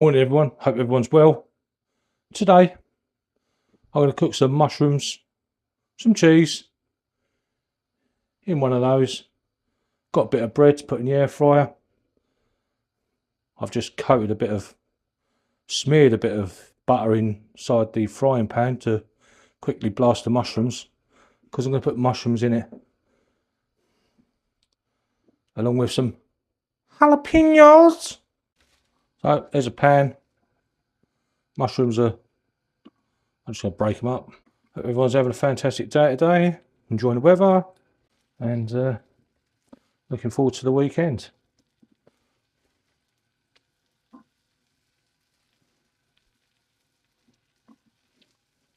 Morning everyone, hope everyone's well. Today I'm going to cook some mushrooms, some cheese in one of those. Got a bit of bread to put in the air fryer. I've just smeared a bit of butter inside the frying pan to quickly blast the mushrooms, because I'm going to put mushrooms in it along with some jalapenos. So there's a pan. Mushrooms I'm just going to break them up. Hope everyone's having a fantastic day today, enjoying the weather, and looking forward to the weekend.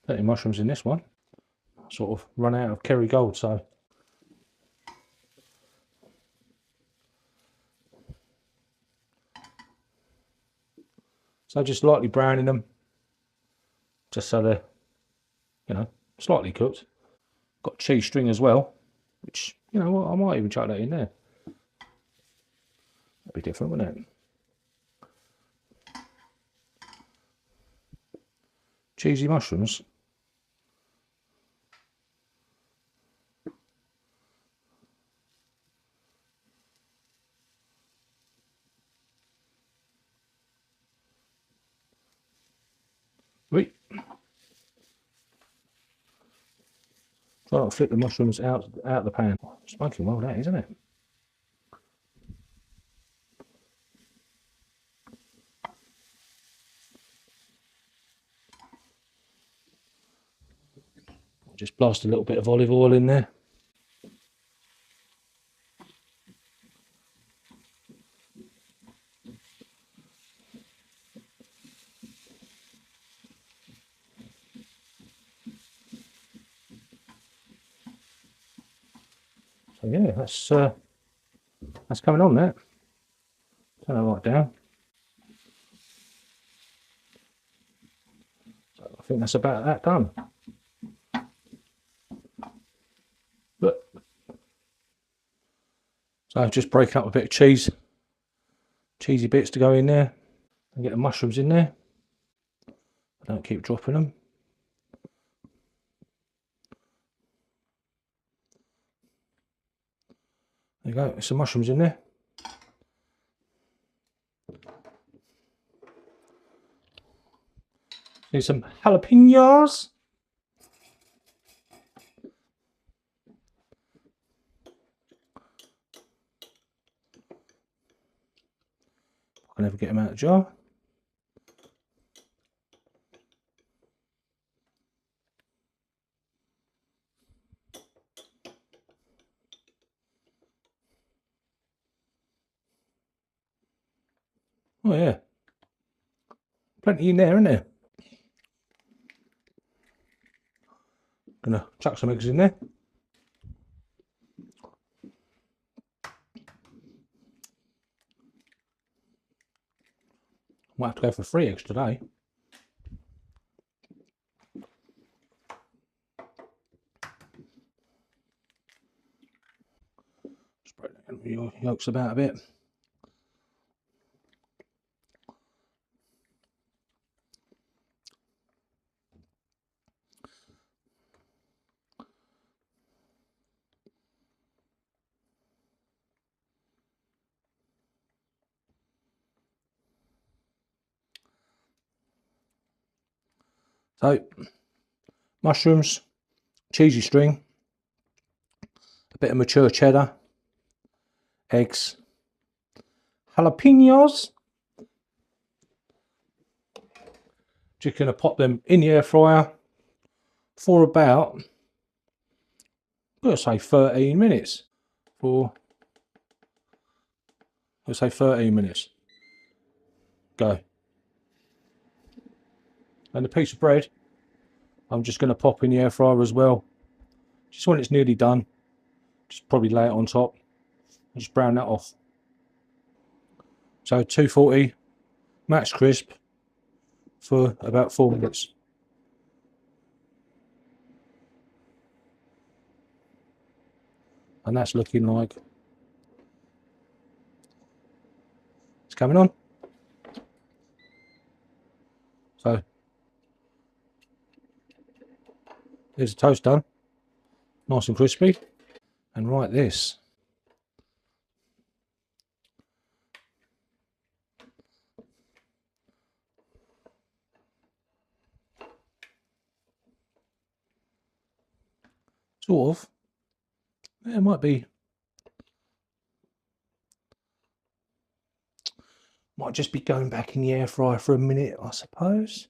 Plenty of mushrooms in this one. Sort of run out of Kerrygold, so just lightly browning them, just so they're, slightly cooked. Got cheese string as well, which, I might even chuck that in there. That'd be different, wouldn't it? Cheesy mushrooms. Wait. Try not to flip the mushrooms out the pan. Smoking well, that, isn't it? Just blast a little bit of olive oil in there. So yeah, that's coming on there. Turn that right down. So I think that's about that done. But so just breaking up a bit of cheesy bits to go in there, and get the mushrooms in there. I don't keep dropping them. There you go, some mushrooms in there. Need some jalapenos. I can never get them out of the jar. Oh yeah, plenty in there, isn't there? Gonna chuck some eggs in there. Might have to go for 3 eggs today. Spread the yolks about a bit. So, mushrooms, cheesy string, a bit of mature cheddar, eggs, jalapenos. Just going to pop them in the air fryer for about, let's say 13 minutes. Let's say 13 minutes. Go. And a piece of bread, I'm just going to pop in the air fryer as well. Just when it's nearly done, just probably lay it on top and just brown that off. So 240 max crisp for about 4 minutes. And that's looking like it's coming on. So there's the toast done, nice and crispy. And right, this. Sort of. It might just be going back in the air fryer for a minute, I suppose.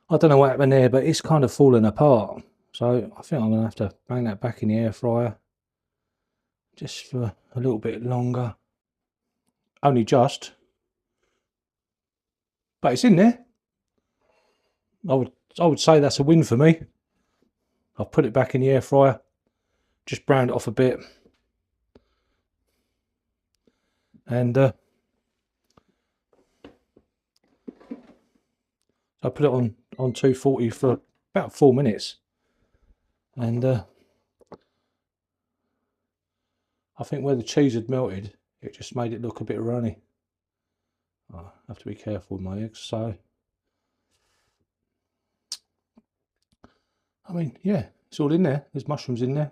I don't know what happened there, but it's kind of falling apart. So I think I'm going to have to bang that back in the air fryer just for a little bit longer. Only just. But it's in there. I would say that's a win for me. I've put it back in the air fryer, just browned it off a bit. And I put it on 240 for about 4 minutes. And I think where the cheese had melted, it just made it look a bit runny. I have to be careful with my eggs. So, I mean, yeah, it's all in there. There's mushrooms in there.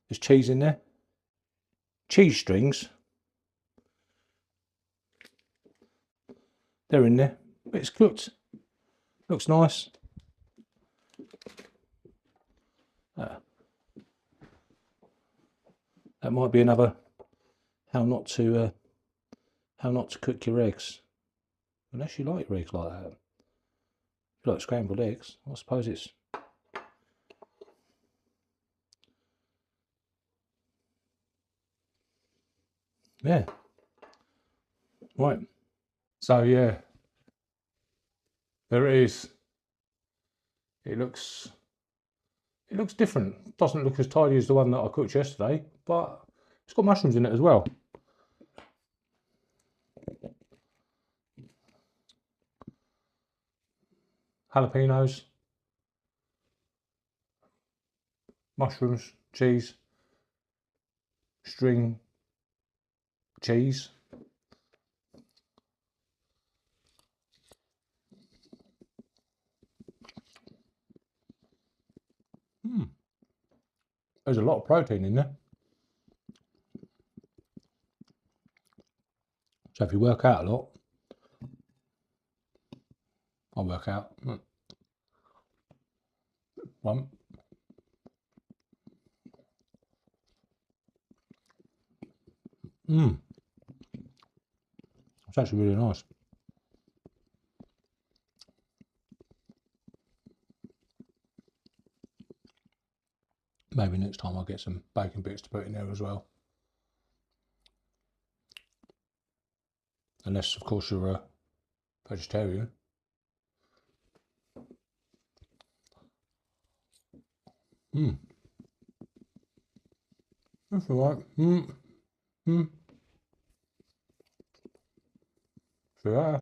There's cheese in there. Cheese strings. They're in there. But it's cooked. Looks nice. That might be another how not to cook your eggs. Unless you like your eggs like that. If you like scrambled eggs, I suppose it's... Yeah. Right. So yeah. There it is. It looks different. Doesn't look as tidy as the one that I cooked yesterday, but it's got mushrooms in it as well. Jalapenos, mushrooms, cheese, string cheese. There's a lot of protein in there. So if you work out a lot, I work out. One. It's actually really nice. Maybe next time I'll get some bacon bits to put in there as well. Unless, of course, you're a vegetarian. That's all right. See that?